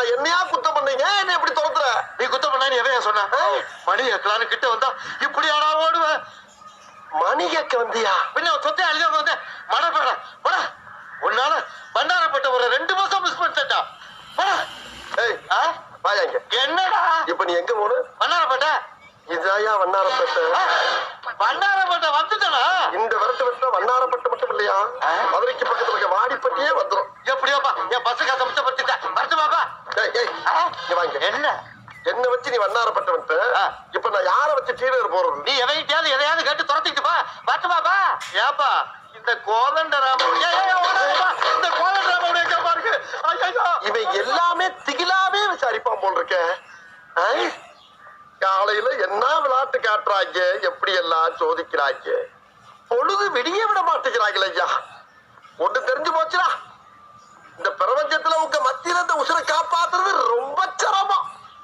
நான் என்னையா குத்தம் பண்ணீங்க? என்ன எப்படி துரத்துற? நீ குத்தம் பண்ணா நீ எவையா சொன்ன? மணி எக்கலான்னு கிட்ட வந்தா இப்படி ஆனா ஓடுவேன். மணி கேட்க வந்தியா? பின்ன சொத்தை அழிஞ்சா வந்து மடப்பட பட உன்னால பண்டாரப்பட்ட ஒரு 2 மாசம் மிஸ் பண்ணிட்டா. ஏய் வாயா இங்க. என்னடா இப்ப நீ எங்க போன? பண்டாரப்பட்ட இதாயா வண்ணாரப்பேட்டை? பண்டாரப்பட்ட வந்துட்டா. இந்த விரட்டு விட்டா வண்ணாரப்பேட்டை மட்டும் இல்லையா, மதுரைக்கு பக்கத்துல இருக்க வாடிப்பட்டியே வந்துடும். எப்படியாப்பா என் பஸ் காசை மிச்சப்படுத்திட்டேன். வரட்டுமாப்பா? என்ன என்ன வச்சு நீ வண்ணாரப்பேட்டை வந்துட்ட? இப்ப நான் யார வச்சு டீலர் போறது? நீ எவைகிட்டயாவது எதையாவது கேட்டு துரத்திட்டு பா. வரட்டுமாப்பா? ஏப்பா இந்த கோதண்டராமனுடைய இந்த கோதண்டராமனுடைய கேப்பா இருக்கு. இவன் எல்லாமே திகிலாவே விசாரிப்பான் போல் இருக்க. காலையில என்ன விளையாட்டு காட்டுறாங்க, எப்படி எல்லாம் சோதிக்கிறாங்க. பொழுது விடிய விட மாட்டேங்கிறாங்களே ஐயா. ஒண்ணு தெரிஞ்சு போச்சுடா, இந்த பிரபஞ்சத்துல உங்க மத்தியில இந்த உசுரை காப்பாத்துறது ரொம்ப